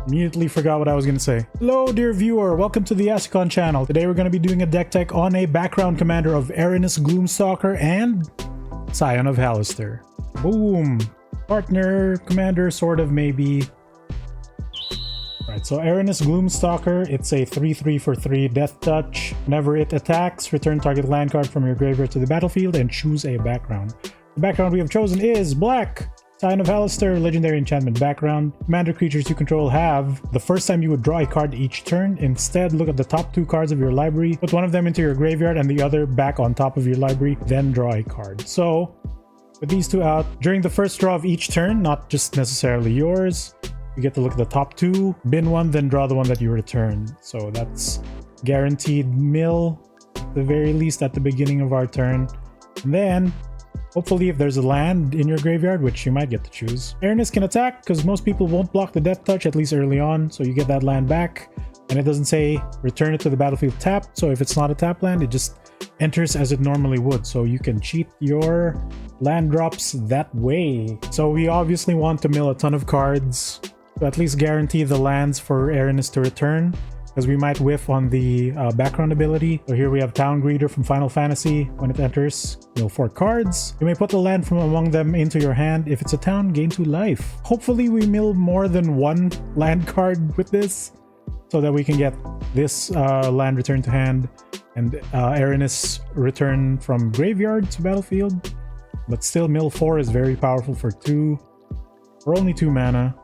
Immediately forgot what I was going to say. Hello, dear viewer. Welcome to the Asicon channel. Today we're going to be doing a deck tech on a background commander of Erinis, Gloom, Stalker, and Scion of Halaster. Boom. Partner, commander, sort of, maybe. Right, so Erinis, Gloom, Stalker. It's a 3/3 for 3 death touch. Whenever it attacks, return target land card from your graveyard to the battlefield and choose a background. The background we have chosen is black. Scion of Halaster, legendary enchantment background. Commander creatures you control have the first time you would draw a card each turn. Instead, look at the top 2 cards of your library, put one of them into your graveyard and the other back on top of your library, then draw a card. So, with these 2 out, during the first draw of each turn, not just necessarily yours, you get to look at the top 2, bin one, then draw the one that you return. So that's guaranteed mill, at the very least at the beginning of our turn. And then, hopefully, if there's a land in your graveyard, which you might get to choose. Erinis can attack, because most people won't block the death touch, at least early on, so you get that land back. And it doesn't say return it to the battlefield tapped, so if it's not a tap land, it just enters as it normally would. So you can cheat your land drops that way. So we obviously want to mill a ton of cards to at least guarantee the lands for Erinis to return, because we might whiff on the background ability. So here we have Town Greeter from Final Fantasy. When it enters, mill 4 cards. You may put the land from among them into your hand. If it's a town, gain 2 life. Hopefully we mill more than 1 land card with this, so that we can get this land return to hand and Erinis return from graveyard to battlefield. But still, mill 4 is very powerful for 2. For only 2 mana.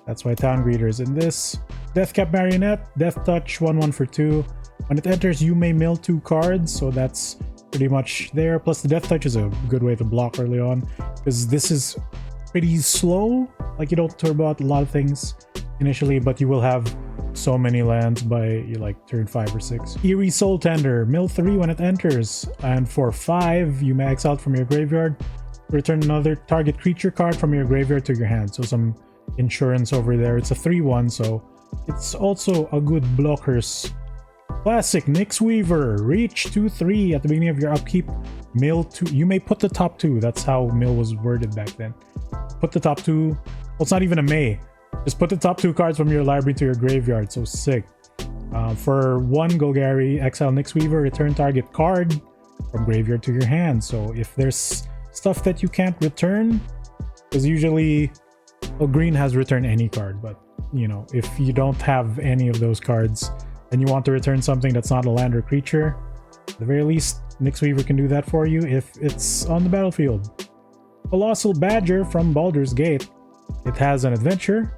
That's why Town Greeter is in this. Deathcap Marionette, Death Touch, 1/1 for 2. When it enters, you may mill 2 cards, so that's pretty much there. Plus, the Death Touch is a good way to block early on, because this is pretty slow. Like, you don't turbo out a lot of things initially, but you will have so many lands by like turn 5 or 6. Eerie Soul Tender, mill 3 when it enters, and for 5, you may exile it from your graveyard. Return another target creature card from your graveyard to your hand. So some insurance over there. It's a 3/1, so it's also a good blockers. Classic Nyx Weaver, reach 2/3 at the beginning of your upkeep. Mill 2. You may put the top 2. That's how mill was worded back then. Put the top 2. Well, it's not even a may. Just put the top 2 cards from your library to your graveyard. So sick. For 1 Golgari, exile Nyx Weaver, return target card from graveyard to your hand. So if there's stuff that you can't return, because usually, well, green has return any card, but you know, if you don't have any of those cards and you want to return something that's not a land or creature, at the very least, Nyx Weaver can do that for you if it's on the battlefield. Colossal Badger from Baldur's Gate. It has an adventure,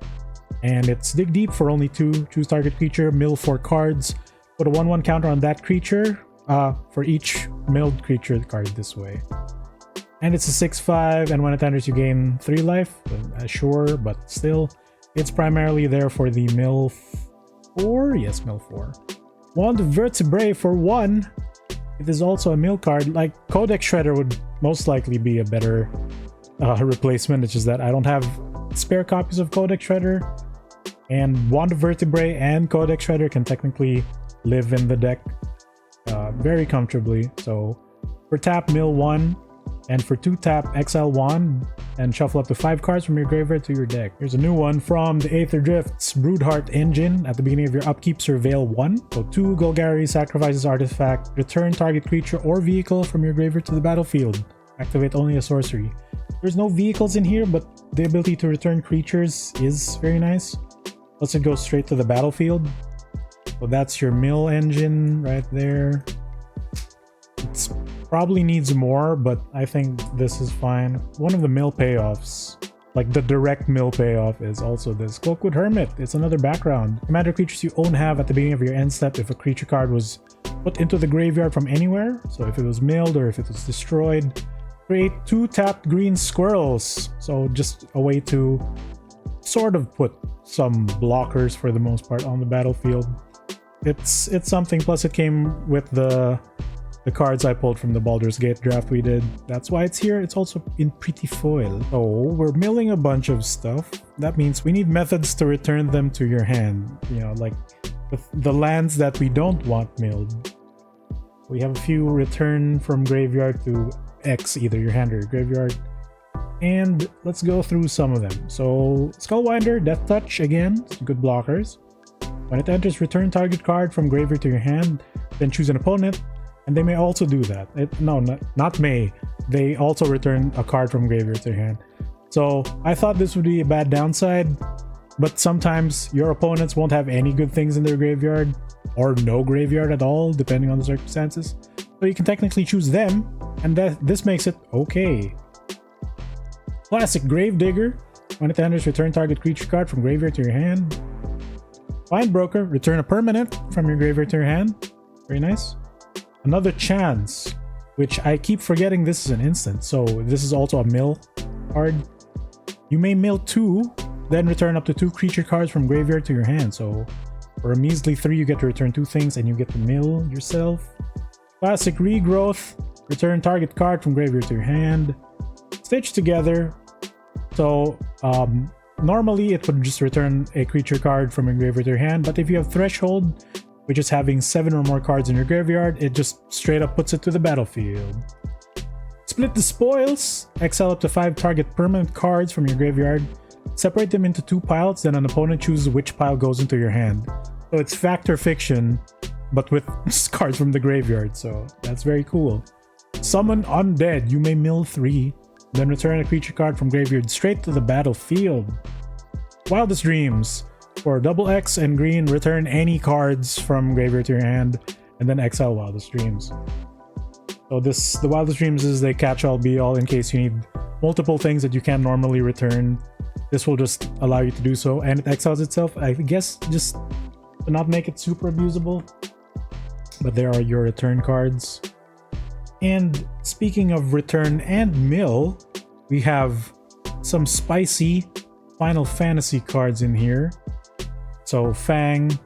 and it's dig deep for only 2. Choose target creature, mill 4 cards, put a 1/1 counter on that creature for each milled creature card this way. And it's a 6/5, and when it enters, you gain 3 life. Sure, but still, it's primarily there for the mill 4. Yes, mill 4. Wand of Vertebrae for 1. It is also a mill card. Like, Codex Shredder would most likely be a better replacement. It's just that I don't have spare copies of Codex Shredder. And Wand of Vertebrae and Codex Shredder can technically live in the deck very comfortably. So, for tap, mill 1. And for 2 tap, exile Wand and shuffle up to 5 cards from your graveyard to your deck. Here's a new one from the Aether Drifts, Broodheart Engine. At the beginning of your upkeep, surveil 1. So 2 Golgari, sacrifices artifact, return target creature or vehicle from your graveyard to the battlefield. Activate only a sorcery. There's no vehicles in here, but the ability to return creatures is very nice. Plus it goes straight to the battlefield. So that's your mill engine right there. It's probably needs more, but I think this is fine. One of the mill payoffs, like the direct mill payoff, is also this Cloakwood Hermit. It's another background. Commander creatures you own have at the beginning of your end step if a creature card was put into the graveyard from anywhere. So if it was milled or if it was destroyed, create 2 tapped green squirrels. So just a way to sort of put some blockers for the most part on the battlefield. It's something. Plus it came with the cards I pulled from the Baldur's Gate draft we did. That's why it's here. It's also in pretty foil. So we're milling a bunch of stuff. That means we need methods to return them to your hand. You know, like the lands that we don't want milled. We have a few return from graveyard to X, either your hand or your graveyard. And let's go through some of them. So Skullwinder, Death Touch again, good blockers. When it enters, return target card from graveyard to your hand, then choose an opponent, and they may also do that. Not may. They also return a card from graveyard to your hand. So I thought this would be a bad downside, but sometimes your opponents won't have any good things in their graveyard, or no graveyard at all, depending on the circumstances. So you can technically choose them, and this makes it okay. Classic Gravedigger. When it enters, return target creature card from graveyard to your hand. Find Broker, return a permanent from your graveyard to your hand. Very nice. Another Chance, which I keep forgetting this is an instant, so this is also a mill card. You may mill 2, then return up to 2 creature cards from graveyard to your hand. So for a measly 3, you get to return 2 things and you get to mill yourself. Classic Regrowth, return target card from graveyard to your hand. Stitch Together. So normally it would just return a creature card from your graveyard to your hand, but if you have Threshold, which is having 7 or more cards in your graveyard, it just straight up puts it to the battlefield. Split the Spoils. Exile up to 5 target permanent cards from your graveyard. Separate them into 2 piles, then an opponent chooses which pile goes into your hand. So it's Fact or Fiction, but with cards from the graveyard, so that's very cool. Summon Undead. You may mill 3, then return a creature card from graveyard straight to the battlefield. Wildest Dreams. For double X and green, return any cards from graveyard to your hand, and then exile Wildest Dreams. So the Wildest Dreams is the catch-all be-all in case you need multiple things that you can't normally return. This will just allow you to do so, and it exiles itself, I guess, just to not make it super abusable. But there are your return cards. And speaking of return and mill, we have some spicy Final Fantasy cards in here. So Fang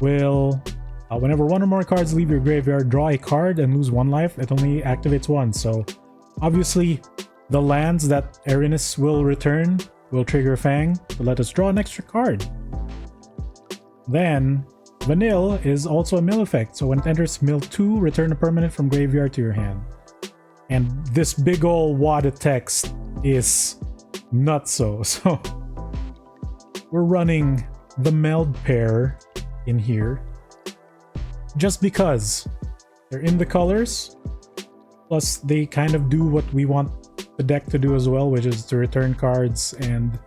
will, whenever 1 or more cards leave your graveyard, draw a card and lose 1 life. It only activates once. So obviously the lands that Erinis will return will trigger Fang to let us draw an extra card. Then Vanille is also a mill effect. So when it enters, mill 2, return a permanent from graveyard to your hand. And this big ol' wad of text is nutso. So we're running the Meld pair in here just because they're in the colors, plus they kind of do what we want the deck to do as well, which is to return cards and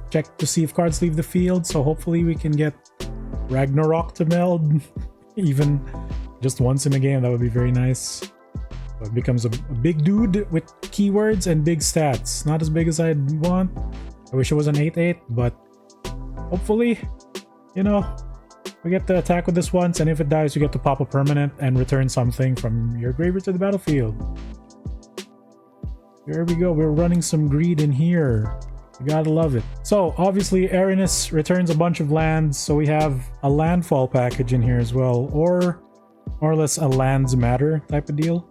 check to see if cards leave the field. So hopefully we can get Ragnarok to Meld even just once in a game. That would be very nice. So it becomes a big dude with keywords and big stats. Not as big as I'd want. I wish it was an 8/8, but hopefully, you know, we get to attack with this once, and if it dies, you get to pop a permanent and return something from your graveyard to the battlefield. Here we go. We're running some greed in here. You gotta love it. So obviously Erinis returns a bunch of lands, so we have a Landfall package in here as well, or more or less a lands matter type of deal.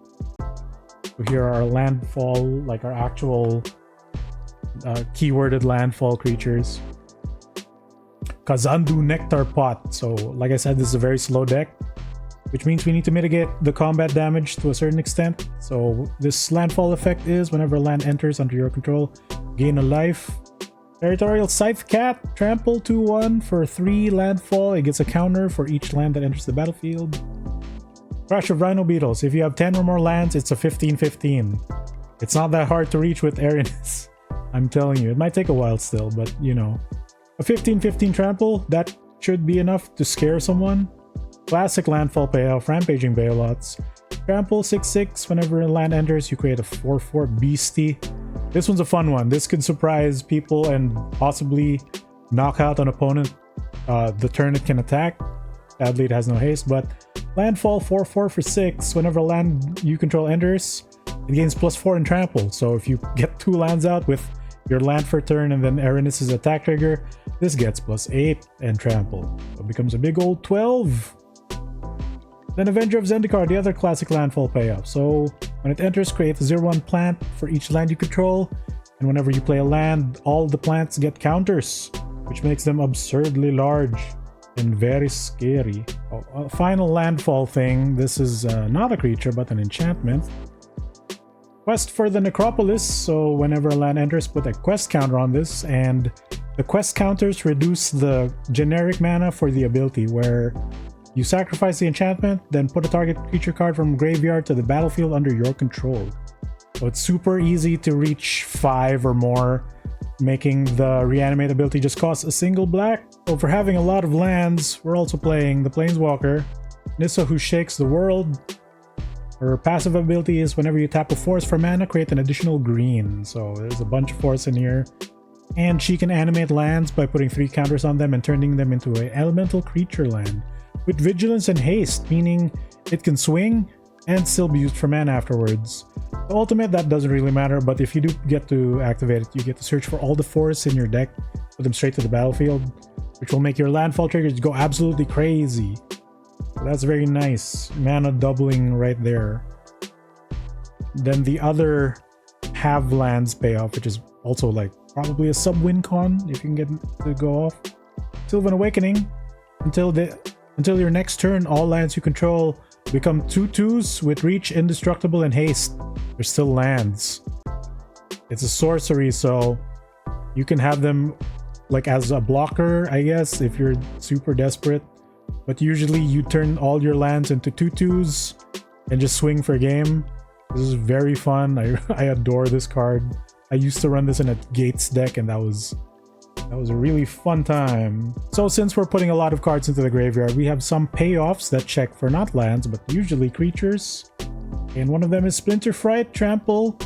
So here are our Landfall, like our actual keyworded Landfall creatures. Kazandu Nectar Pot. So like I said, this is a very slow deck, which means we need to mitigate the combat damage to a certain extent. So this Landfall effect is whenever a land enters under your control, gain a life. Territorial Scythe Cat, trample 2/1 for 3 landfall. It gets a counter for each land that enters the battlefield. Crash of Rhino Beetles. If you have 10 or more lands, it's a 15/15. It's not that hard to reach with Erinis. I'm telling you, it might take a while still, but you know. A 15/15 trample, that should be enough to scare someone. Classic Landfall Payoff, Rampaging Bailouts. Trample 6/6, whenever a land enters, you create a 4/4 beastie. This one's a fun one. This could surprise people and possibly knock out an opponent the turn it can attack. Sadly, it has no haste, but Landfall 4/4 for 6. Whenever a land you control enters, it gains +4 in trample. So if you get 2 lands out with your land for turn and then Erinis' attack trigger, this gets +8 and trample. So it becomes a big old 12. Then Avenger of Zendikar, the other classic Landfall Payoff. So when it enters, create a 0/1 plant for each land you control, and whenever you play a land, all the plants get counters, which makes them absurdly large and very scary. A final Landfall thing. This is not a creature but an enchantment. Quest for the Necropolis, so whenever a land enters, put a quest counter on this, and the quest counters reduce the generic mana for the ability, where you sacrifice the enchantment, then put a target creature card from graveyard to the battlefield under your control. So it's super easy to reach 5 or more, making the reanimate ability just cost a single black. So for having a lot of lands, we're also playing the Planeswalker, Nissa who shakes the world. Her passive ability is whenever you tap a forest for mana, create an additional green. So there's a bunch of forests in here. And she can animate lands by putting 3 counters on them and turning them into an elemental creature land with vigilance and haste, meaning it can swing and still be used for mana afterwards. The ultimate, that doesn't really matter, but if you do get to activate it, you get to search for all the forests in your deck, put them straight to the battlefield, which will make your landfall triggers go absolutely crazy. So that's very nice. Mana doubling right there. Then the other have lands payoff, which is also like probably a sub-win con if you can get to go off. Sylvan Awakening. Until your next turn, all lands you control become 2/2s with reach, indestructible, and haste. They're still lands. It's a sorcery, so you can have them like as a blocker, I guess, if you're super desperate. But usually you turn all your lands into 2/2s and just swing for game. This is very fun. I adore this card. I used to run this in a Gates deck, and that was a really fun time. So since we're putting a lot of cards into the graveyard, we have some payoffs that check for not lands, but usually creatures. And one of them is Splinter Fright, Trample.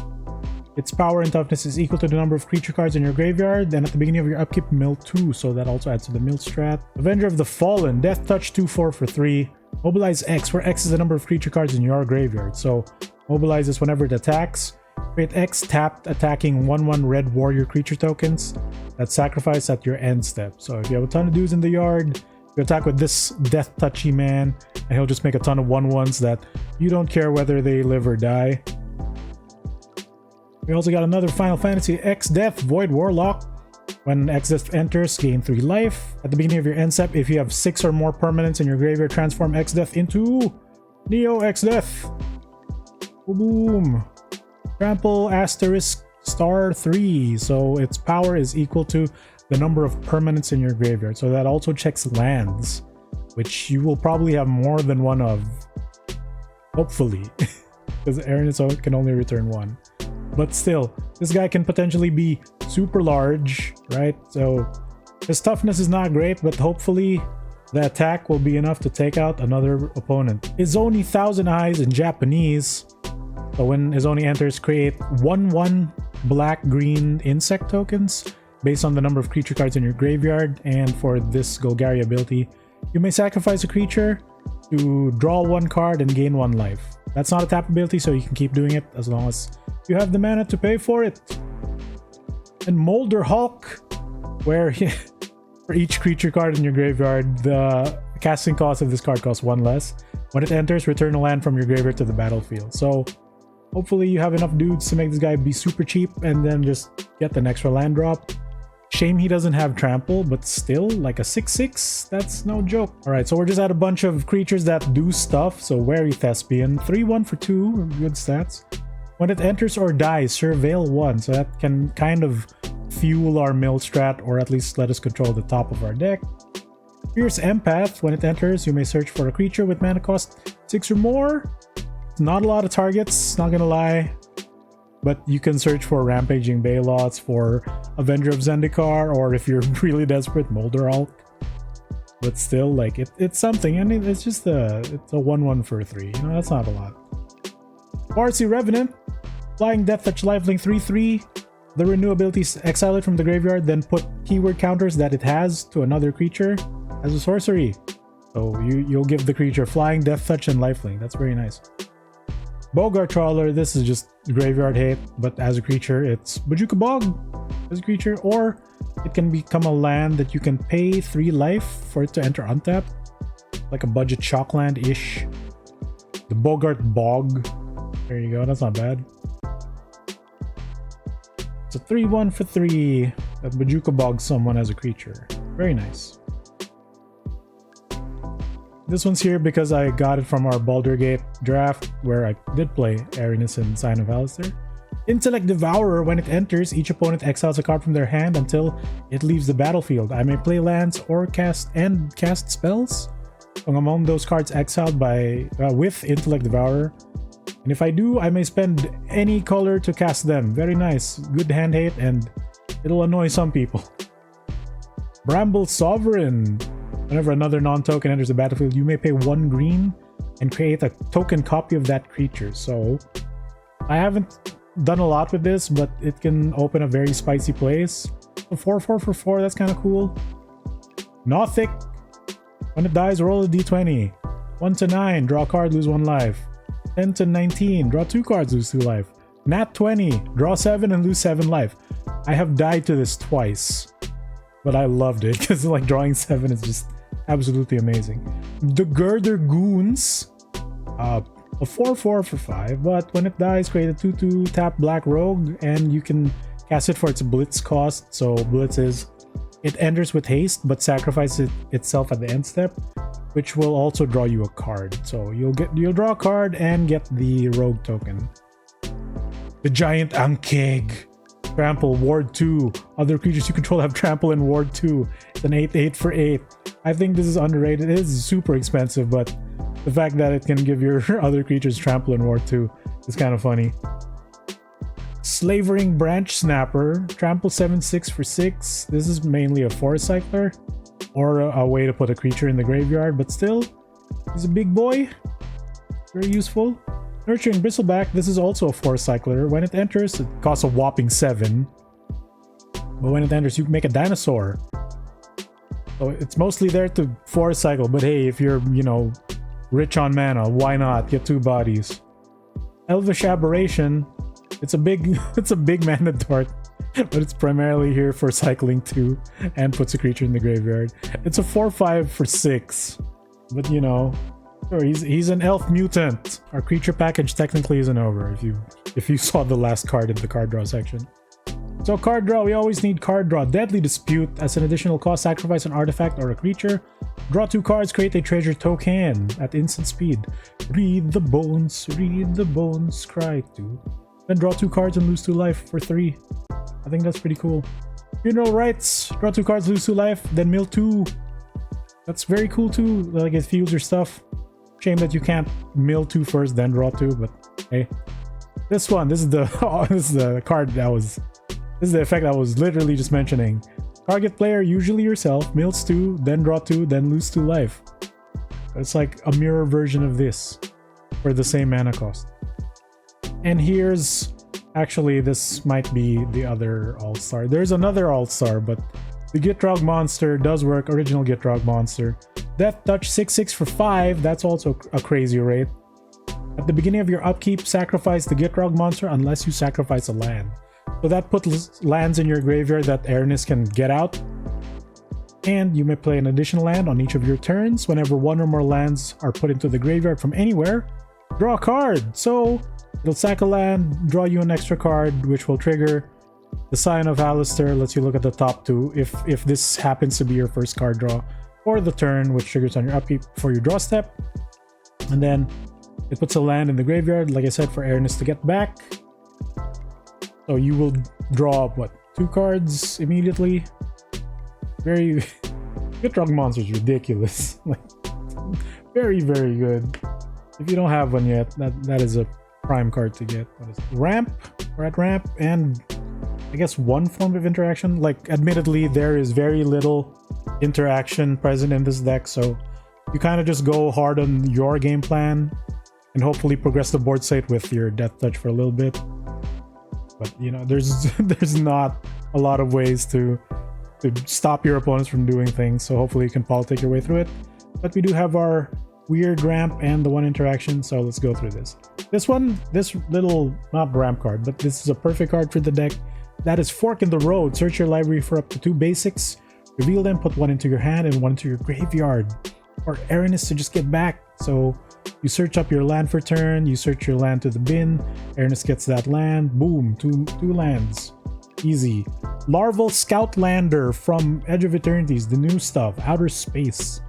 Its power and toughness is equal to the number of creature cards in your graveyard. Then at the beginning of your upkeep, mill 2, so that also adds to the mill strat. Avenger of the Fallen, Death Touch 2/4 for 3. Mobilize X, where X is the number of creature cards in your graveyard. So mobilize this whenever it attacks. Create X tapped attacking 1/1 red warrior creature tokens that sacrifice at your end step. So if you have a ton of dudes in the yard, you attack with this Death Touchy man, and he'll just make a ton of 1/1s that you don't care whether they live or die. We also got another Final Fantasy X Death Void Warlock. When X Death enters, gain 3 life. At the beginning of your end step, if you have 6 or more permanents in your graveyard, transform X Death into Neo X Death. Boom. Trample asterisk star 3, so its power is equal to the number of permanents in your graveyard. So that also checks lands, which you will probably have more than one of. Hopefully, because Erinis can only return 1. But still, this guy can potentially be super large, right? So his toughness is not great, but hopefully the attack will be enough to take out another opponent. Izoni Thousand Eyes in Japanese. So when Izoni enters, create 1/1 black-green insect tokens based on the number of creature cards in your graveyard. And for this Golgari ability, you may sacrifice a creature to draw 1 card and gain 1 life. That's not a tap ability, so you can keep doing it as long as you have the mana to pay for it. And Molder Hulk, where for each creature card in your graveyard, the casting cost of this card costs 1 less. When it enters, return a land from your graveyard to the battlefield. So hopefully you have enough dudes to make this guy be super cheap and then just get an extra land drop. Shame he doesn't have trample, but still, like a 6/6, that's no joke. Alright, so we're just at a bunch of creatures that do stuff. So Wary Thespian, 3/1 for 2, good stats. When it enters or dies, Surveil 1, so that can kind of fuel our mill strat, or at least let us control the top of our deck. Fierce Empath, when it enters, you may search for a creature with mana cost 6 or more. Not a lot of targets, not gonna lie. But you can search for Rampaging Bailots, for Avenger of Zendikar, or if you're really desperate, Molder Hulk. But still, like, it's something, and it's just it's a 1/1 for 3, you know, that's not a lot. Farsi Revenant, Flying Death Touch Lifelink 3/3. The renew abilities, exile it from the graveyard, then put keyword counters that it has to another creature as a sorcery. So you'll give the creature Flying, Death Touch, and Lifelink. That's very nice. Bogart Trawler, this is just graveyard hate, but as a creature, it's Bojuka Bog as a creature, or it can become a land that you can pay 3 life for it to enter untapped, like a budget shockland-ish. The Bogart Bog. There you go, that's not bad. It's a 3/1 for 3 that Bojuka Bog someone as a creature. Very nice. This one's here because I got it from our Baldur's Gate draft, where I did play Erinis and Scion of Halaster. Intellect Devourer, when it enters, each opponent exiles a card from their hand until it leaves the battlefield. I may play lands or cast spells among those cards exiled by with Intellect Devourer. And if I do, I may spend any color to cast them. Very nice. Good hand hate, and it'll annoy some people. Bramble Sovereign. Whenever another non-token enters the battlefield, you may pay 1 green and create a token copy of that creature. So I haven't done a lot with this, but it can open a very spicy place. A 4/4 for 4, that's kind of cool. Nothic. When it dies, roll a d20. 1 to 9, draw a card, lose 1 life. 10 to 19, draw 2 cards, lose 2 life. Nat 20, draw 7 and lose 7 life. I have died to this twice, but I loved it because like drawing 7 is just absolutely amazing. The Girder Goons. A 4/4 for 5, but when it dies, create a 2/2 tap black rogue, and you can cast it for its blitz cost. So blitz is it enters with haste but sacrifices itself at the end step, which will also draw you a card. So you'll draw a card and get the rogue token. The Giant Ankeg. Trample, Ward 2. Other creatures you control have Trample and Ward 2. It's an 8/8 for 8. I think this is underrated. It is super expensive, but the fact that it can give your other creatures Trample and Ward 2 is kind of funny. Slavering Branch Snapper. Trample 7/6 for 6. This is mainly a forest cycler, or a way to put a creature in the graveyard, but still, he's a big boy. Very useful. Nurturing Bristleback. This is also a forest cycler. When it enters, it costs a whopping 7. But when it enters, you can make a dinosaur. So it's mostly there to forest cycle, but hey, if you're, rich on mana, why not get 2 bodies? Elvish Aberration. It's a big mana dart, but it's primarily here for cycling 2 and puts a creature in the graveyard. It's a 4/5 for 6, but sure, he's an elf mutant. Our creature package technically isn't over if you saw the last card in the card draw section. So card draw, we always need card draw. Deadly Dispute. As an additional cost, sacrifice an artifact or a creature. Draw 2 cards, create a treasure token at instant speed. Read the bones, cry 2. Then draw 2 cards and lose 2 life for 3. I think that's pretty cool. Funeral Rites. Draw 2 cards, lose 2 life, then mill 2. That's very cool too. Like, it fuels your stuff. Shame that you can't mill 2 first, then draw 2, but hey. This is the card that was... This is the effect I was literally just mentioning. Target player, usually yourself, mills 2, then draw 2, then lose 2 life. It's like a mirror version of this for the same mana cost. And here's... Actually, this might be the other All-Star. There's another All-Star, but the Gitrog monster does work. Original Gitrog monster. Death Touch 6/6 for 5. That's also a crazy rate. At the beginning of your upkeep, sacrifice the Gitrog monster unless you sacrifice a land. So that puts lands in your graveyard that Erinis can get out. And you may play an additional land on each of your turns. Whenever 1 or more lands are put into the graveyard from anywhere, draw a card. So it'll sack a land, draw you an extra card, which will trigger. The Scion of Halaster lets you look at the top 2 if this happens to be your first card draw for the turn, which triggers on your upkeep for your draw step. And then it puts a land in the graveyard, like I said, for Erinis to get back. So you will draw, 2 cards immediately. Very... Gitrog monster is ridiculous. Like, very, very good. If you don't have one yet, that is a prime card to get. What is it? Ramp? We're at ramp, and I guess one form of interaction. Like, admittedly, there is very little interaction present in this deck, so you kind of just go hard on your game plan and hopefully progress the board state with your Death Touch for a little bit. But there's not a lot of ways to stop your opponents from doing things, so hopefully you can politic your way through it. But we do have our weird ramp and the 1 interaction, so let's go through this. This little, not ramp card, but this is a perfect card for the deck. That is Fork in the Road. Search your library for up to 2 basics, reveal them, put 1 into your hand and 1 into your graveyard. Or Erinis to just get back. So you search up your land for turn, you search your land to the bin, Erinis gets that land, boom, two lands. Easy. Larval Scoutlander from Edge of Eternities, the new stuff, Outer Space.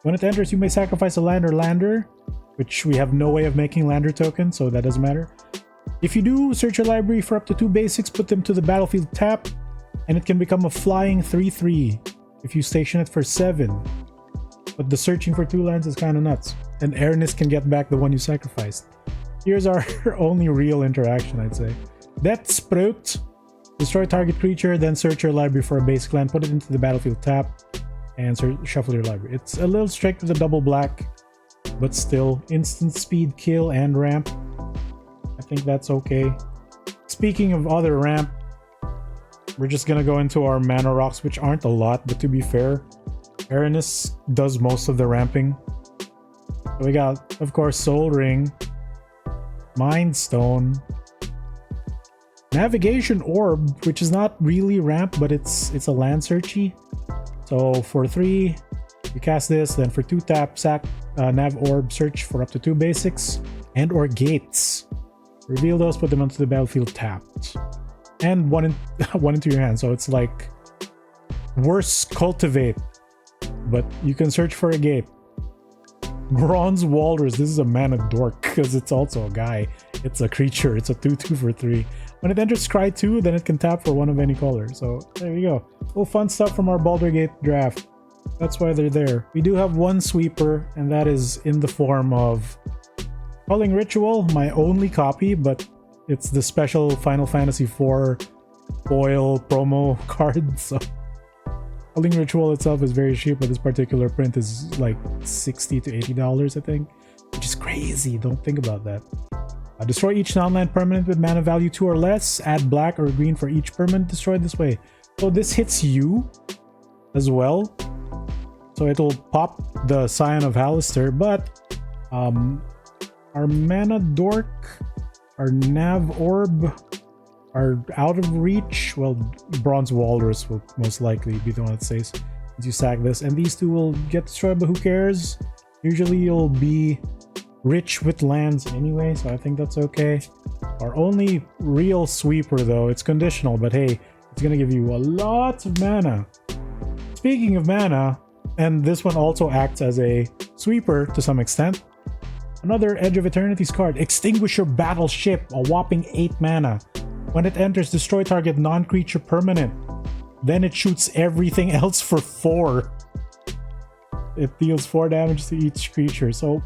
When it enters, you may sacrifice a land or lander, which we have no way of making lander token, so that doesn't matter. If you do search your library for up to 2 basics, put them to the battlefield tap, and it can become a flying 3/3 if you station it for 7. But the searching for 2 lands is kind of nuts, and Erinis can get back the one you sacrificed. Here's our only real interaction, I'd say. Death Sprout. Destroy target creature, then search your library for a basic land, put it into the battlefield tap, and shuffle your library. It's a little strict with the double black, but still, instant speed, kill, and ramp. I think that's okay. Speaking of other ramp, we're just gonna go into our mana rocks, which aren't a lot, but to be fair, Erinis does most of the ramping. So we got, of course, Soul Ring, Mind Stone, Navigation Orb, which is not really ramp, but it's a land searchy. So for 3, you cast this, then for 2 tap, sack Nav Orb, search for up to 2 basics, and or gates. Reveal those, put them onto the battlefield tapped. And one into your hand, so it's like worse Cultivate, but you can search for a gate. Bronze Walrus, this is a mana dork because it's also a guy. It's a creature, it's a 2/2 for 3. When it enters Scry 2, then it can tap for 1 of any color. So there you go. Little fun stuff from our Baldur's Gate draft. That's why they're there. We do have one sweeper, and that is in the form of Culling Ritual, my only copy, but it's the special Final Fantasy IV foil promo card. So Culling Ritual itself is very cheap, but this particular print is like $60 to $80, I think, which is crazy. Don't think about that. Destroy each non-land permanent with mana value 2 or less. Add black or green for each permanent destroyed this way. So this hits you as well. So it'll pop the Scion of Halaster, but our mana dork, our Nav Orb are out of reach. Well, Bronze Walrus will most likely be the one that says you sack this, and these two will get destroyed, but who cares? Usually you'll be rich with lands anyway, so I think that's okay. Our only real sweeper though, it's conditional, but hey, it's gonna give you a lot of mana. Speaking of mana, and this one also acts as a sweeper to some extent, another Edge of Eternity's card, Extinguish Your Battleship, a whopping 8 mana. When it enters, destroy target non-creature permanent. Then it shoots everything else for 4. It deals 4 damage to each creature, so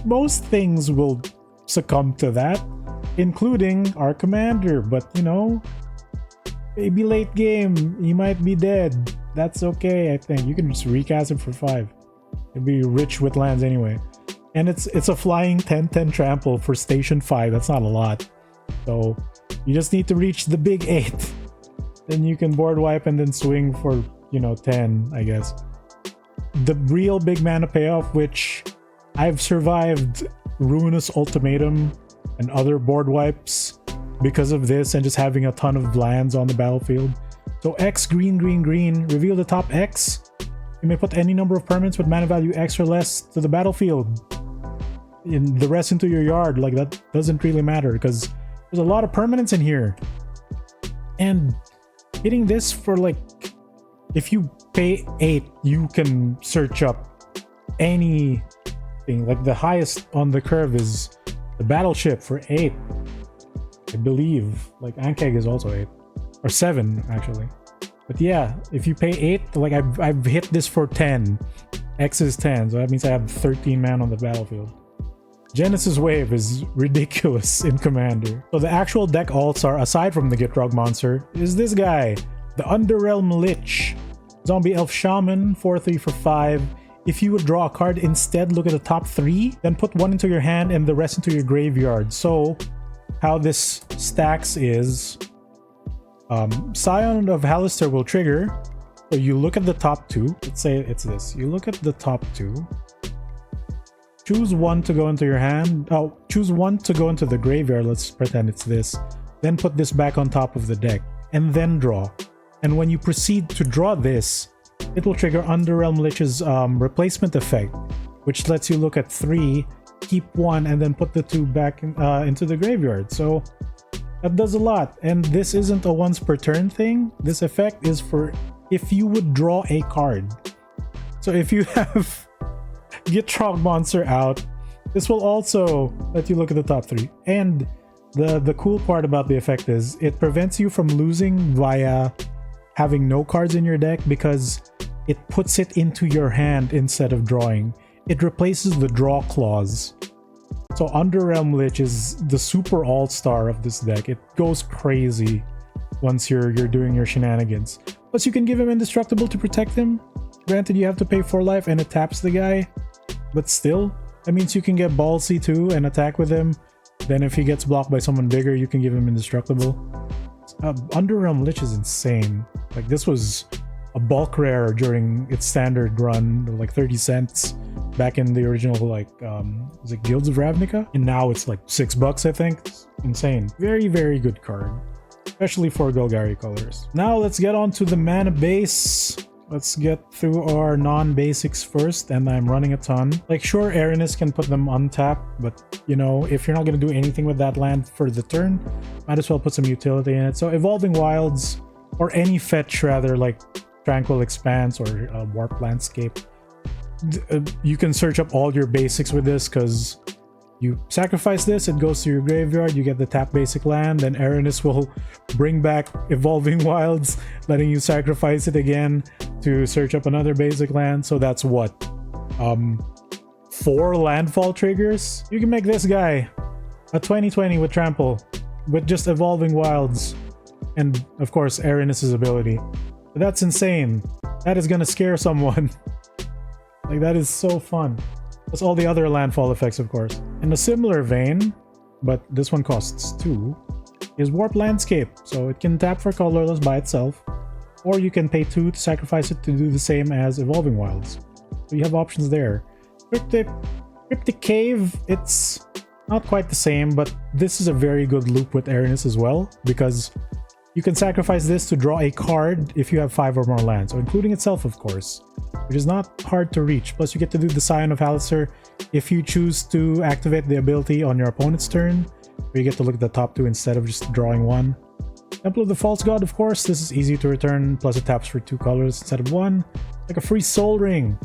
most things will succumb to that, including our commander, but you know, maybe late game, he might be dead. That's okay, I think. You can just recast him for 5. It'll be rich with lands anyway. And it's a flying 10/10 trample for station 5. That's not a lot. So you just need to reach the big 8. Then you can board wipe and then swing for, you know, 10, I guess. The real big mana payoff, which I've survived Ruinous Ultimatum and other board wipes because of this and just having a ton of lands on the battlefield. So X, green, green, green, reveal the top X. You may put any number of permanents with mana value X or less to the battlefield. In the rest into your yard, like that doesn't really matter because there's a lot of permanents in here. And hitting this for like, if you pay 8, you can search up anything. Like the highest on the curve is the Battleship for 8, I believe. Like Ankeg is also 8 or 7 actually. But yeah, if you pay 8, like I've hit this for 10. X is 10, so that means I have 13 man on the battlefield. Genesis Wave is ridiculous in Commander. So the actual deck alts are, aside from the Gitrog monster, is this guy, the Underrealm Lich. Zombie Elf Shaman, 4/3 for 5. If you would draw a card instead, look at the top 3, then put 1 into your hand and the rest into your graveyard. So how this stacks is Scion of Halaster will trigger. So you look at the top 2. Let's say it's this. You look at the top 2. Choose 1 to go into your hand. Oh, choose 1 to go into the graveyard. Let's pretend it's this. Then put this back on top of the deck. And then draw. And when you proceed to draw this, it will trigger Underrealm Lich's replacement effect, which lets you look at 3, keep 1, and then put the 2 back into the graveyard. So that does a lot. And this isn't a once per turn thing. This effect is for if you would draw a card. So if you have Gitrog monster out, this will also let you look at the top 3. And The cool part about the effect is it prevents you from losing via having no cards in your deck, because it puts it into your hand instead of drawing. It replaces the draw clause. So Underrealm Lich is the super all-star of this deck. It goes crazy once you're doing your shenanigans. Plus you can give him Indestructible to protect him. Granted, you have to pay 4 life and it taps the guy, but still, that means you can get ballsy too and attack with him. Then if he gets blocked by someone bigger, you can give him Indestructible. Underrealm Lich is insane. Like, this was a bulk rare during its standard run, like 30 cents back in the original, like, was it Guilds of Ravnica? And now it's like $6, I think. It's insane. Very, very good card, especially for Golgari colors. Now let's get on to the Manabase. Let's get through our non-basics first, and I'm running a ton. Like, sure, Erinis can put them untapped, but, you know, if you're not going to do anything with that land for the turn, might as well put some utility in it. So Evolving Wilds, or any fetch rather, like Tranquil Expanse or Warp Landscape, you can search up all your basics with this, because you sacrifice this, it goes to your graveyard, you get the tap basic land, then Erinis will bring back Evolving Wilds, letting you sacrifice it again to search up another basic land. So that's what? 4 landfall triggers? You can make this guy a 20/20 with Trample, with just Evolving Wilds, and of course Erinis' ability. But that's insane. That is gonna scare someone. Like, that is so fun. Plus all the other landfall effects, of course. In a similar vein, but this one costs 2, is Warp Landscape. So it can tap for colorless by itself, or you can pay 2 to sacrifice it to do the same as Evolving Wilds. So you have options there. Cryptic Cave, it's not quite the same, but this is a very good loop with Erinis as well, because you can sacrifice this to draw a card if you have 5 or more lands, so including itself, of course, which is not hard to reach. Plus you get to do the Scion of Halaster if you choose to activate the ability on your opponent's turn, where you get to look at the top 2 instead of just drawing 1. Temple of the False God, of course, this is easy to return, plus it taps for 2 colors instead of 1. Like a free Soul Ring.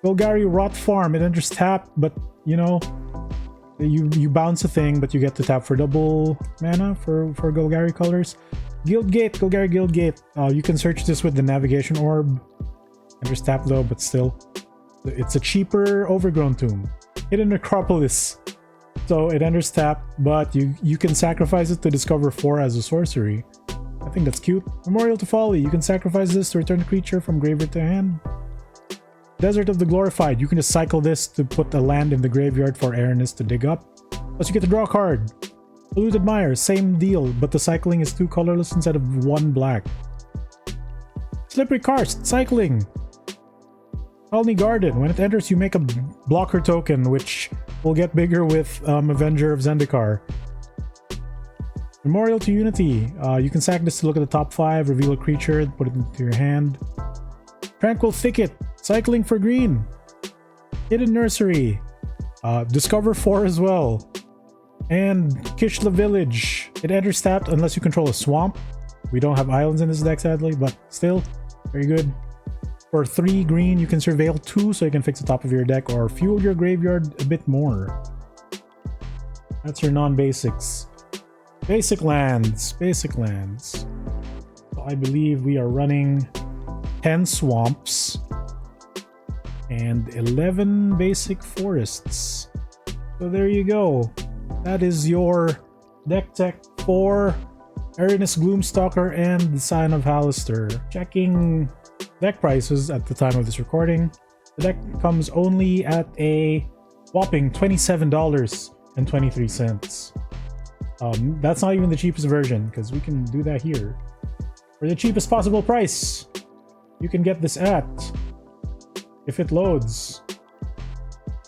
Golgari Rot Farm, it enters tap, but, you know, you bounce a thing, but you get to tap for double mana for Golgari colors. Guildgate, Golgari Guildgate. You can search this with the Navigation Orb. Enters tap though, but still. It's a cheaper Overgrown Tomb. Hidden Necropolis. So it enters tap, but you can sacrifice it to discover 4 as a sorcery. I think that's cute. Memorial to Folly. You can sacrifice this to return a creature from graveyard to hand. Desert of the Glorified. You can just cycle this to put a land in the graveyard for Erinis to dig up. Plus you get to draw a card. Polluted Mire, same deal, but the cycling is 2 colorless instead of 1 black. Slippery Karst, cycling. Colony Garden, when it enters you make a blocker token, which will get bigger with Avenger of Zendikar. Memorial to Unity, you can sack this to look at the top 5, reveal a creature, put it into your hand. Tranquil Thicket, cycling for green. Hidden Nursery, discover 4 as well. And Kishla Village, it enters tapped unless you control a swamp. We don't have islands in this deck sadly, but still, very good. For 3 green, you can surveil 2 so you can fix the top of your deck or fuel your graveyard a bit more. That's your non-basics. Basic lands, basic lands. So I believe we are running 10 swamps and 11 basic forests. So there you go. That is your deck tech for Erinis, Gloom, Stalker, and the Scion of Halaster. Checking deck prices at the time of this recording. The deck comes only at a whopping $27.23. That's not even the cheapest version, because we can do that here. For the cheapest possible price, you can get this at, if it loads,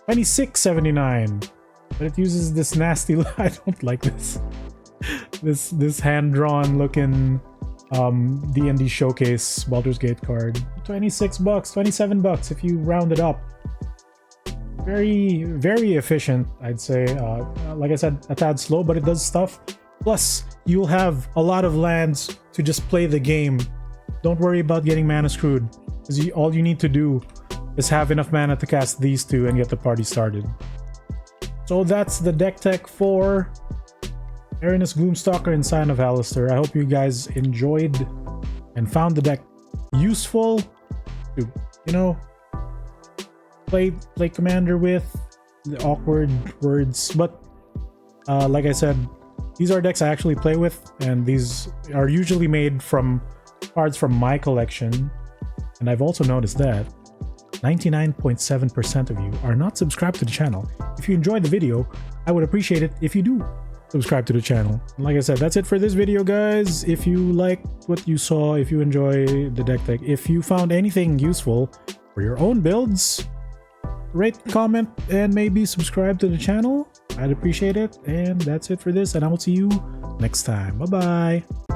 $26.79. But it uses this nasty I don't like this. This hand-drawn looking D&D Showcase Baldur's Gate card. $26, $27 if you round it up. Very, very efficient, I'd say. Like I said, a tad slow, but it does stuff. Plus, you'll have a lot of lands to just play the game. Don't worry about getting mana screwed, because all you need to do is have enough mana to cast these 2 and get the party started. So that's the deck tech for Erinis, Gloom, Stalker, and Scion of Halaster. I hope you guys enjoyed and found the deck useful to, you know, play commander with. The awkward words, but like I said, these are decks I actually play with, and these are usually made from cards from my collection. And I've also noticed that 99.7% of you are not subscribed to the channel. If you enjoyed the video, I would appreciate it if you do subscribe to the channel. And like I said, that's it for this video, guys. If you like what you saw, if you enjoy the deck tech, if you found anything useful for your own builds, rate, comment, and maybe subscribe to the channel. I'd appreciate it. And that's it for this, and I will see you next time. Bye bye.